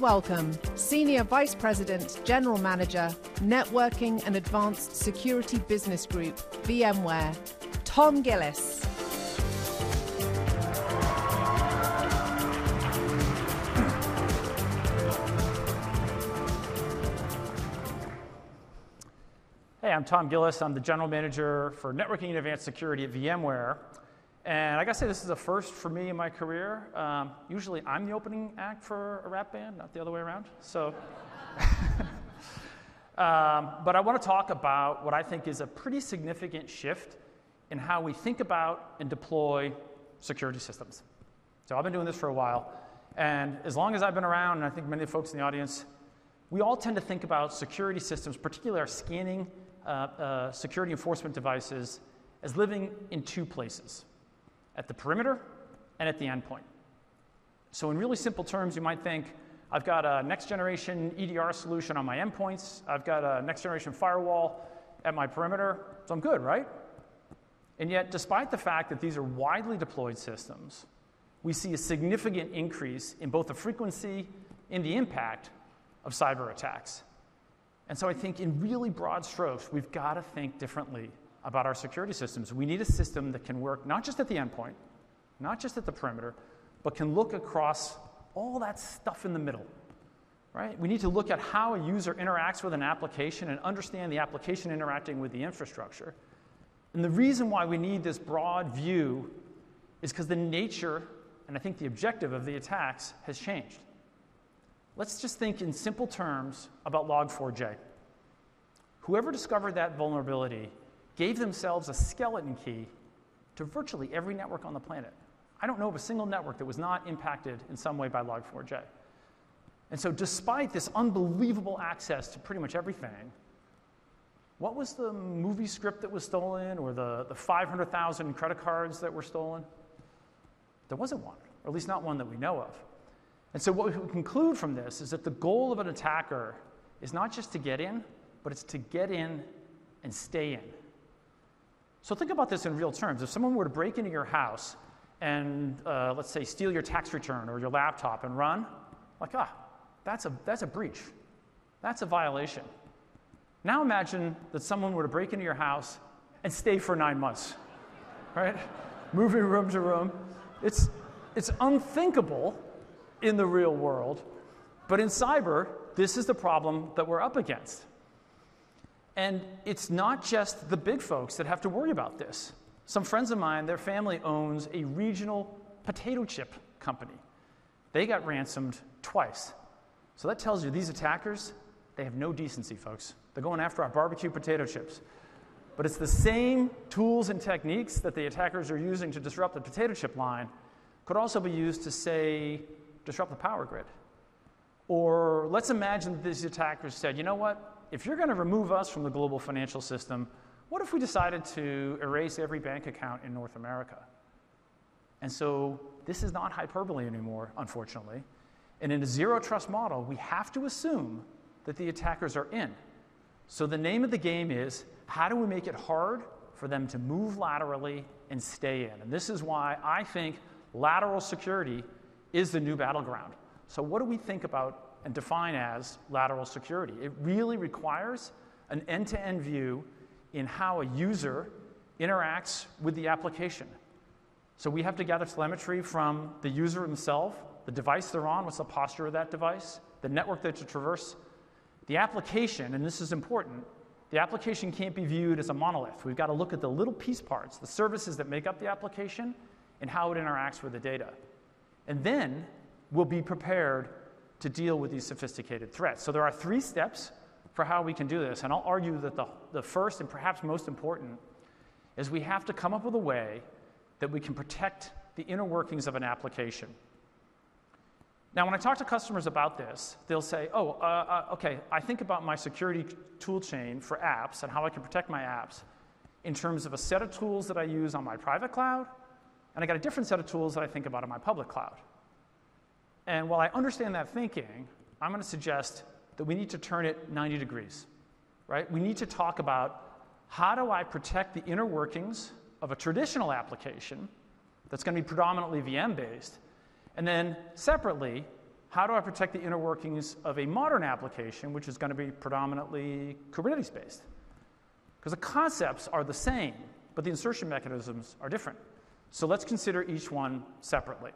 welcome Senior Vice President, General Manager, Networking and Advanced Security Business Group, VMware, Tom Gillis. Hey, I'm Tom Gillis. I'm the General Manager for Networking and Advanced Security at VMware. And I gotta say, this is a first for me in my career. Usually I'm the opening act for a rap band, not the other way around. So, but I want to talk about what I think is a pretty significant shift in how we think about and deploy security systems. So I've been doing this for a while, and as long as I've been around, and I think many of the folks in the audience, we all tend to think about security systems, particularly our scanning security enforcement devices, as living in two places: at the perimeter and at the endpoint. So in really simple terms, you might think, I've got a next generation EDR solution on my endpoints, I've got a next generation firewall at my perimeter, so I'm good, right? And yet, despite the fact that these are widely deployed systems, we see a significant increase in both the frequency and the impact of cyber attacks. And so I think in really broad strokes, we've got to think differently about our security systems. We need a system that can work not just at the endpoint, not just at the perimeter, but can look across all that stuff in the middle, right? We need to look at how a user interacts with an application and understand the application interacting with the infrastructure. And the reason why we need this broad view is because the nature, and I think the objective of the attacks has changed. Let's just think in simple terms about Log4j. Whoever discovered that vulnerability gave themselves a skeleton key to virtually every network on the planet. I don't know of a single network that was not impacted in some way by Log4j. And so despite this unbelievable access to pretty much everything, what was the movie script that was stolen, or the 500,000 credit cards that were stolen? There wasn't one, or at least not one that we know of. And so what we conclude from this is that the goal of an attacker is not just to get in, but it's to get in and stay in. So think about this in real terms. If someone were to break into your house and, let's say, steal your tax return or your laptop and run, like, that's a breach. That's a violation. Now imagine that someone were to break into your house and stay for 9 months, right? Moving room to room. It's unthinkable in the real world, but in cyber, this is the problem that we're up against. And it's not just the big folks that have to worry about this. Some friends of mine, their family owns a regional potato chip company. They got ransomed twice. So that tells you these attackers, they have no decency, folks. They're going after our barbecue potato chips. But it's the same tools and techniques that the attackers are using to disrupt the potato chip line could also be used to, say, disrupt the power grid. Or let's imagine that these attackers said, you know what? If you're going to remove us from the global financial system, what if we decided to erase every bank account in North America? And so this is not hyperbole anymore, unfortunately. And in a zero-trust model, we have to assume that the attackers are in. So the name of the game is, how do we make it hard for them to move laterally and stay in? And this is why I think lateral security is the new battleground. So what do we think about and define as lateral security? It really requires an end-to-end view in how a user interacts with the application. So we have to gather telemetry from the user himself, the device they're on, what's the posture of that device, the network that you traverse, the application, and this is important, the application can't be viewed as a monolith. We've got to look at the little piece parts, the services that make up the application, and how it interacts with the data. And then we'll be prepared to deal with these sophisticated threats. So there are 3 steps for how we can do this, and I'll argue that the first and perhaps most important is we have to come up with a way that we can protect the inner workings of an application. Now, when I talk to customers about this, they'll say, okay, I think about my security tool chain for apps and how I can protect my apps in terms of a set of tools that I use on my private cloud, and I got a different set of tools that I think about on my public cloud. And while I understand that thinking, I'm going to suggest that we need to turn it 90 degrees, right? We need to talk about how do I protect the inner workings of a traditional application that's going to be predominantly VM-based, and then separately, how do I protect the inner workings of a modern application, which is going to be predominantly Kubernetes-based? Because the concepts are the same, but the insertion mechanisms are different. So let's consider each one separately.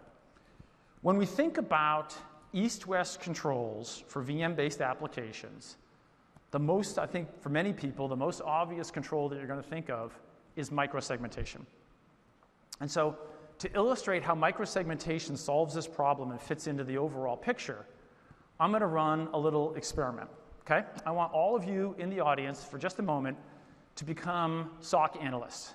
When we think about east-west controls for VM-based applications, the most, I think, for many people, the most obvious control that you're going to think of is microsegmentation. And so to illustrate how microsegmentation solves this problem and fits into the overall picture, I'm going to run a little experiment, okay? I want all of you in the audience for just a moment to become SOC analysts.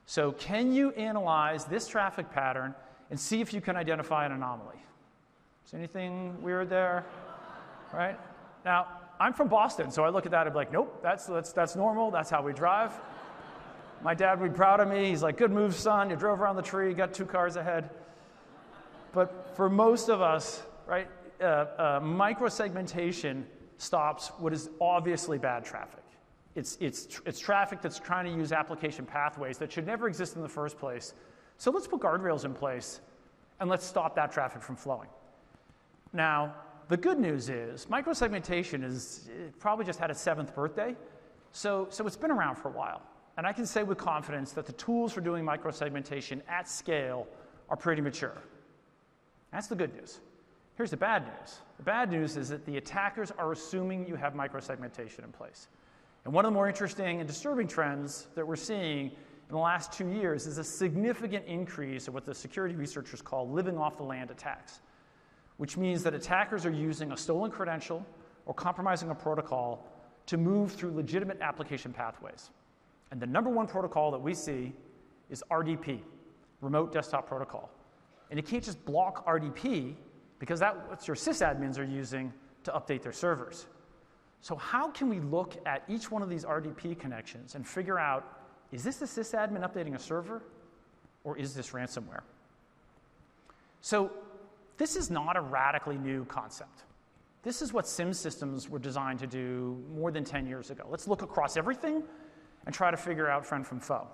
So can you analyze this traffic pattern and see if you can identify an anomaly? Is there anything weird there? Right? Now, I'm from Boston, so I look at that and be like, nope, that's normal, that's how we drive. My dad would be proud of me. He's like, good move, son. You drove around the tree, got 2 cars ahead. But for most of us, right, microsegmentation stops what is obviously bad traffic. It's traffic that's trying to use application pathways that should never exist in the first place. So let's put guardrails in place, and let's stop that traffic from flowing. Now, the good news is microsegmentation it probably just had its 7th birthday, so it's been around for a while. And I can say with confidence that the tools for doing microsegmentation at scale are pretty mature. That's the good news. Here's the bad news. The bad news is that the attackers are assuming you have microsegmentation in place. And one of the more interesting and disturbing trends that we're seeing in the last 2 years is a significant increase in what the security researchers call living off the land attacks, which means that attackers are using a stolen credential or compromising a protocol to move through legitimate application pathways. And the number one protocol that we see is RDP, Remote Desktop Protocol. And you can't just block RDP because that's what your sysadmins are using to update their servers. So how can we look at each one of these RDP connections and figure out, is this the sysadmin updating a server, or is this ransomware? So this is not a radically new concept. This is what SIEM systems were designed to do more than 10 years ago. Let's look across everything and try to figure out friend from foe.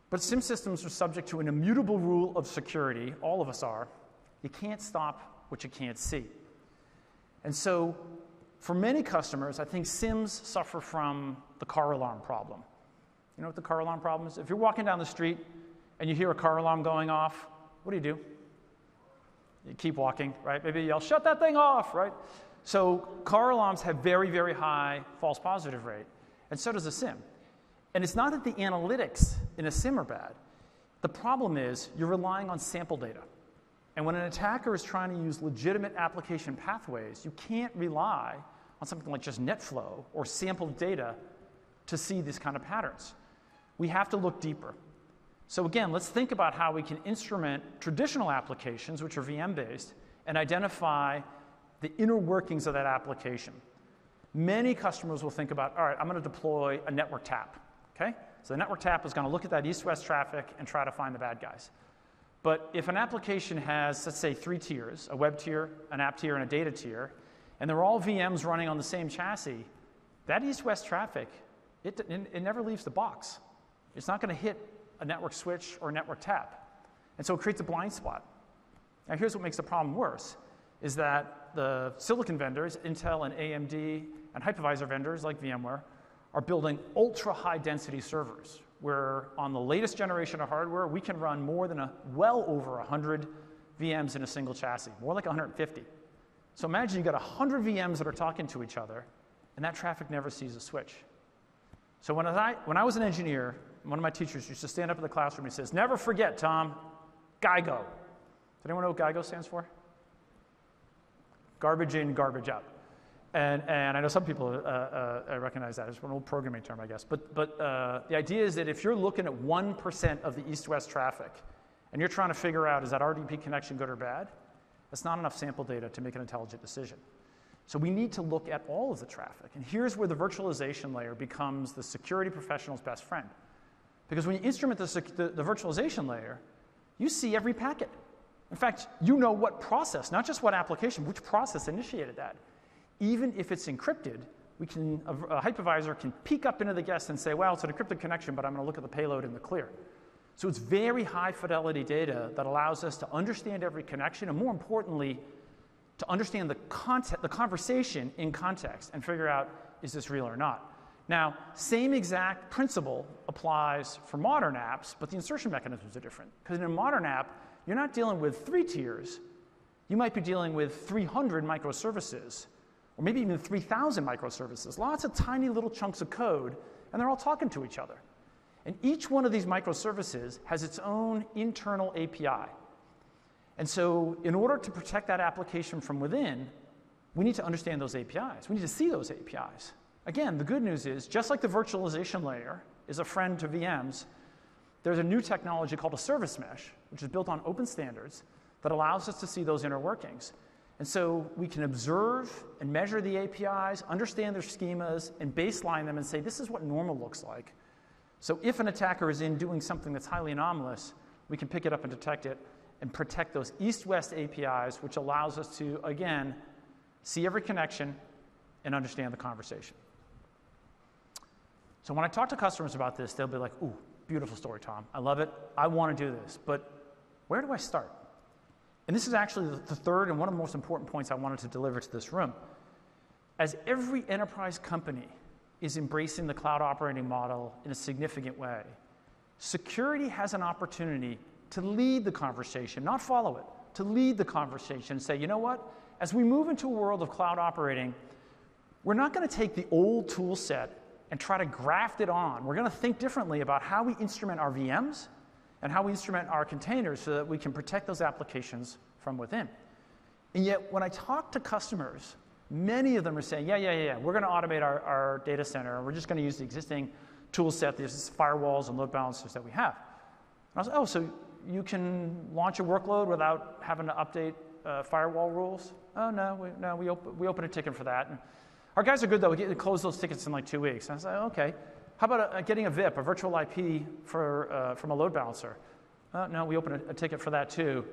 But SIEM systems are subject to an immutable rule of security, all of us are. You can't stop what you can't see. And so for many customers, I think SIEMs suffer from the car alarm problem. You know what the car alarm problem is? If you're walking down the street and you hear a car alarm going off, what do? You keep walking, right? Maybe you yell, shut that thing off, right? So car alarms have very, very high false positive rate, and so does a SIEM. And it's not that the analytics in a SIEM are bad. The problem is you're relying on sample data. And when an attacker is trying to use legitimate application pathways, you can't rely on something like just NetFlow or sampled data to see these kind of patterns. We have to look deeper. So again, let's think about how we can instrument traditional applications, which are VM-based, and identify the inner workings of that application. Many customers will think about, all right, I'm going to deploy a network tap. Okay? So the network tap is going to look at that east-west traffic and try to find the bad guys. But if an application has, let's say, 3 tiers, a web tier, an app tier, and a data tier, and they're all VMs running on the same chassis, that east-west traffic, it never leaves the box. It's not going to hit a network switch or a network tap. And so it creates a blind spot. Now here's what makes the problem worse, is that the silicon vendors, Intel and AMD, and hypervisor vendors like VMware, are building ultra-high density servers, where on the latest generation of hardware, we can run more than well over 100 VMs in a single chassis, more like 150. So imagine you got 100 VMs that are talking to each other, and that traffic never sees a switch. So when I was an engineer, one of my teachers used to stand up in the classroom and he says, never forget, Tom, GIGO. Does anyone know what GIGO stands for? Garbage in, garbage out. And I know some people recognize that. It's an old programming term, I guess. But the idea is that if you're looking at 1% of the east-west traffic and you're trying to figure out, is that RDP connection good or bad, that's not enough sample data to make an intelligent decision. So we need to look at all of the traffic. And here's where the virtualization layer becomes the security professional's best friend. Because when you instrument the virtualization layer, you see every packet. In fact, you know what process, not just what application, which process initiated that. Even if it's encrypted, a hypervisor can peek up into the guest and say, well, it's an encrypted connection, but I'm going to look at the payload in the clear. So it's very high fidelity data that allows us to understand every connection and, more importantly, to understand the conversation in context and figure out, is this real or not? Now, same exact principle applies for modern apps, but the insertion mechanisms are different. Because in a modern app, you're not dealing with 3 tiers. You might be dealing with 300 microservices, or maybe even 3,000 microservices. Lots of tiny little chunks of code, and they're all talking to each other. And each one of these microservices has its own internal API. And so in order to protect that application from within, we need to understand those APIs. We need to see those APIs. Again, the good news is, just like the virtualization layer is a friend to VMs, there's a new technology called a service mesh, which is built on open standards, that allows us to see those inner workings. And so we can observe and measure the APIs, understand their schemas, and baseline them and say, this is what normal looks like. So if an attacker is in doing something that's highly anomalous, we can pick it up and detect it and protect those east-west APIs, which allows us to, again, see every connection and understand the conversation. So when I talk to customers about this, they'll be like, ooh, beautiful story, Tom. I love it. I want to do this. But where do I start? And this is actually the third and one of the most important points I wanted to deliver to this room. As every enterprise company is embracing the cloud operating model in a significant way, security has an opportunity to lead the conversation, not follow it, to lead the conversation and say, you know what? As we move into a world of cloud operating, we're not going to take the old tool set and try to graft it on. We're going to think differently about how we instrument our VMs and how we instrument our containers so that we can protect those applications from within. And yet, when I talk to customers, many of them are saying, yeah, we're going to automate our data center, and we're just going to use the existing tool set, these firewalls and load balancers that we have. And I was like, oh, so you can launch a workload without having to update firewall rules? Oh, no, we open a ticket for that. And our guys are good, though. We close those tickets in like 2 weeks. And I was like, okay. How about getting a VIP, a virtual IP from a load balancer? No, we open a ticket for that too.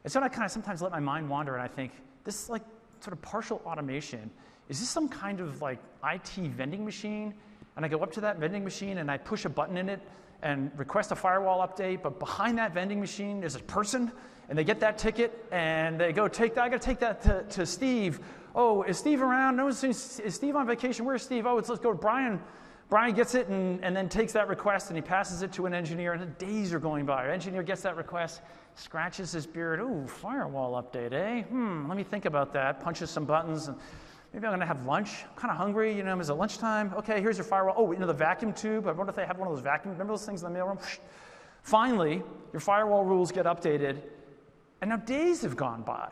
And so I kind of sometimes let my mind wander and I think, this is like sort of partial automation. Is this some kind of like IT vending machine? And I go up to that vending machine and I push a button in it and request a firewall update, but behind that vending machine is a person, and they get that ticket and they go, I got to take that to Steve. Oh, is Steve around? No, is Steve on vacation? Where's Steve? Oh, let's go to Brian. Brian gets it and then takes that request and he passes it to an engineer, and the days are going by. Our engineer gets that request, scratches his beard. Ooh, firewall update, eh? Let me think about that. Punches some buttons. And maybe I'm going to have lunch. I'm kind of hungry. Is it lunchtime? Okay, here's your firewall. Oh, the vacuum tube. I wonder if they have one of those vacuum. Remember those things in the mailroom? Finally, your firewall rules get updated, and now days have gone by.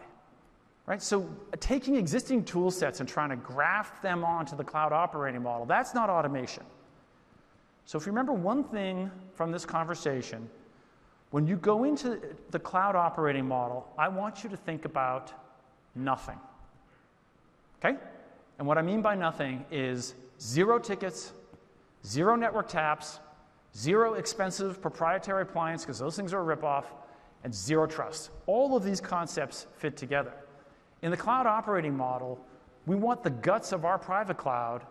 Right? So taking existing tool sets and trying to graft them onto the cloud operating model, that's not automation. So if you remember one thing from this conversation, when you go into the cloud operating model, I want you to think about nothing. Okay? And what I mean by nothing is 0 tickets, 0 network taps, 0 expensive proprietary appliance, because those things are a ripoff, and 0 trust. All of these concepts fit together. In the cloud operating model, we want the guts of our private cloud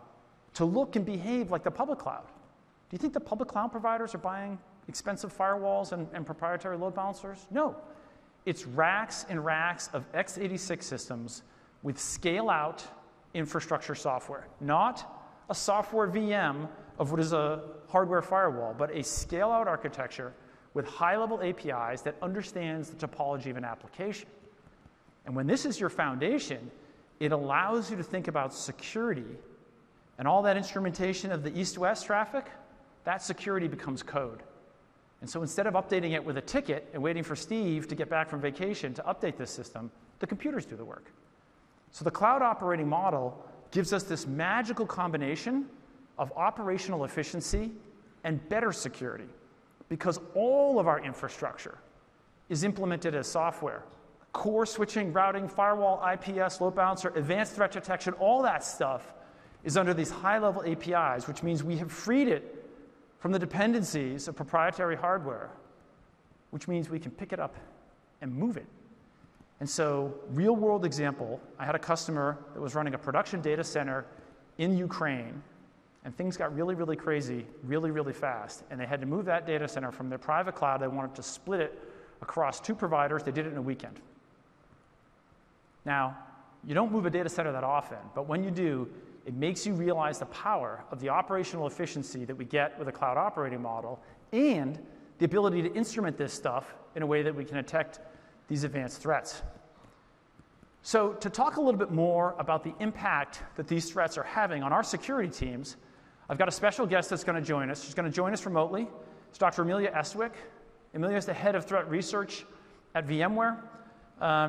to look and behave like the public cloud. Do you think the public cloud providers are buying expensive firewalls and proprietary load balancers? No. It's racks and racks of x86 systems with scale-out infrastructure software, not a software VM of what is a hardware firewall, but a scale-out architecture with high-level APIs that understands the topology of an application. And when this is your foundation, it allows you to think about security, and all that instrumentation of the east-west traffic, that security becomes code. And so instead of updating it with a ticket and waiting for Steve to get back from vacation to update this system, the computers do the work. So the cloud operating model gives us this magical combination of operational efficiency and better security, because all of our infrastructure is implemented as software. Core switching, routing, firewall, IPS, load balancer, advanced threat detection, all that stuff is under these high-level APIs, which means we have freed it from the dependencies of proprietary hardware, which means we can pick it up and move it. And so, real-world example, I had a customer that was running a production data center in Ukraine, and things got really, really crazy, really, really fast, and they had to move that data center from their private cloud. They wanted to split it across 2 providers. They did it in a weekend. Now, You don't move a data center that often, but when you do, it makes you realize the power of the operational efficiency that we get with a cloud operating model and the ability to instrument this stuff in a way that we can detect these advanced threats. So to talk a little bit more about the impact that these threats are having on our security teams, I've got a special guest that's going to join us. She's going to join us remotely. It's Dr. Amelia Estwick. Amelia is the head of threat research at VMware.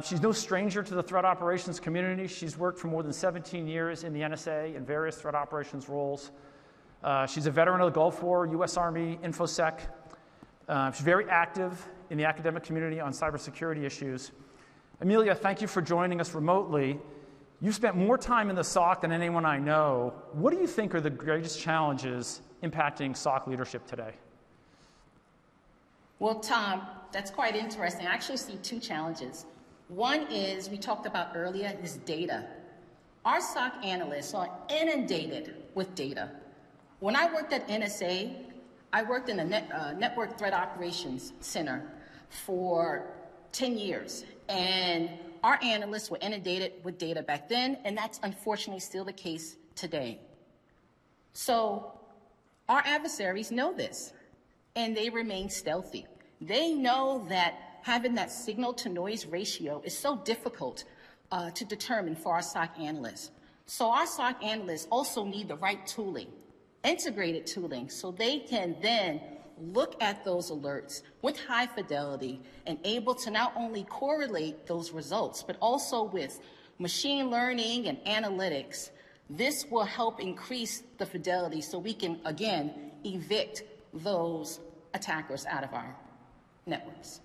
She's no stranger to the threat operations community. She's worked for more than 17 years in the NSA in various threat operations roles. She's a veteran of the Gulf War, U.S. Army, InfoSec. She's very active in the academic community on cybersecurity issues. Amelia, thank you for joining us remotely. You've spent more time in the SOC than anyone I know. What do you think are the greatest challenges impacting SOC leadership today? Well, Tom, that's quite interesting. I actually see two challenges. One is, we talked about earlier, is data. Our SOC analysts are inundated with data. When I worked at NSA, I worked in the Network Threat Operations Center for 10 years. And our analysts were inundated with data back then, and that's unfortunately still the case today. So our adversaries know this, and they remain stealthy. They know that having that signal-to-noise ratio is so difficult to determine for our SOC analysts. So our SOC analysts also need the right tooling, integrated tooling, so they can then look at those alerts with high fidelity and able to not only correlate those results, but also with machine learning and analytics. This will help increase the fidelity so we can, again, evict those attackers out of our networks.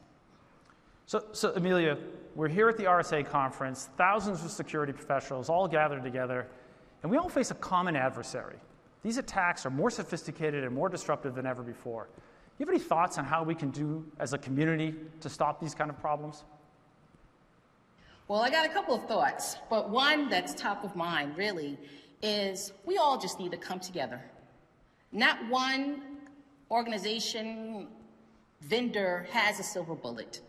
So Amelia, we're here at the RSA conference, thousands of security professionals all gathered together, and we all face a common adversary. These attacks are more sophisticated and more disruptive than ever before. Do you have any thoughts on how we can do as a community to stop these kind of problems? Well, I got a couple of thoughts, but one that's top of mind really is we all just need to come together. Not one organization, vendor has a silver bullet.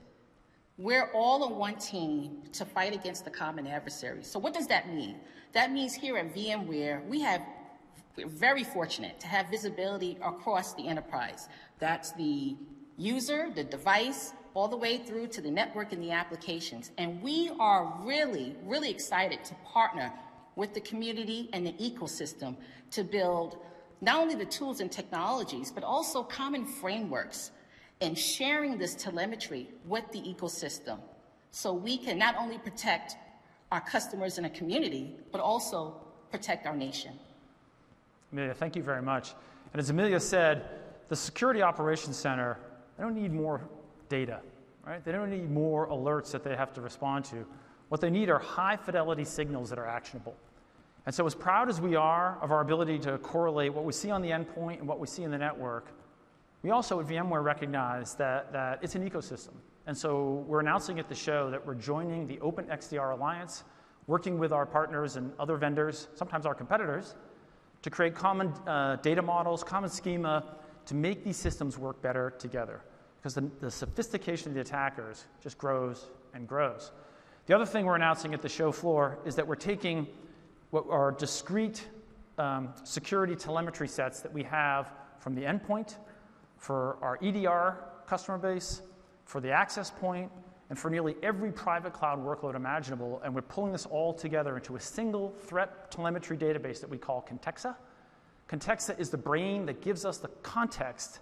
We're all on one team to fight against the common adversary. So what does that mean? That means here at VMware, we're very fortunate to have visibility across the enterprise. That's the user, the device, all the way through to the network and the applications. And we are really, really excited to partner with the community and the ecosystem to build not only the tools and technologies, but also common frameworks and sharing this telemetry with the ecosystem so we can not only protect our customers and a community, but also protect our nation. Amelia, thank you very much. And as Amelia said, the Security Operations Center, they don't need more data, right? They don't need more alerts that they have to respond to. What they need are high-fidelity signals that are actionable. And so as proud as we are of our ability to correlate what we see on the endpoint and what we see in the network, we also at VMware recognize that it's an ecosystem. And so we're announcing at the show that we're joining the Open XDR Alliance, working with our partners and other vendors, sometimes our competitors, to create common data models, common schema, to make these systems work better together. Because the sophistication of the attackers just grows and grows. The other thing we're announcing at the show floor is that we're taking what are discrete security telemetry sets that we have from the endpoint, for our EDR customer base, for the access point, and for nearly every private cloud workload imaginable, and we're pulling this all together into a single threat telemetry database that we call Contexa. Contexa is the brain that gives us the context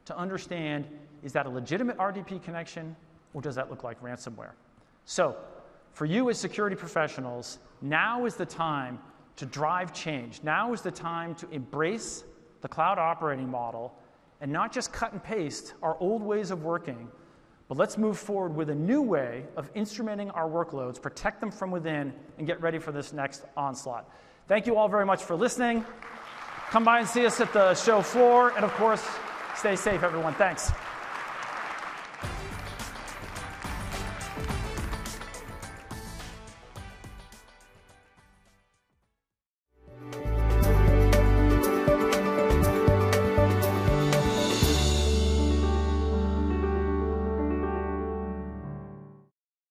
to understand, is that a legitimate RDP connection, or does that look like ransomware? So, for you as security professionals, now is the time to drive change. Now is the time to embrace the cloud operating model and not just cut and paste our old ways of working, but let's move forward with a new way of instrumenting our workloads, protect them from within, and get ready for this next onslaught. Thank you all very much for listening. Come by and see us at the show floor, and of course, stay safe, everyone. Thanks.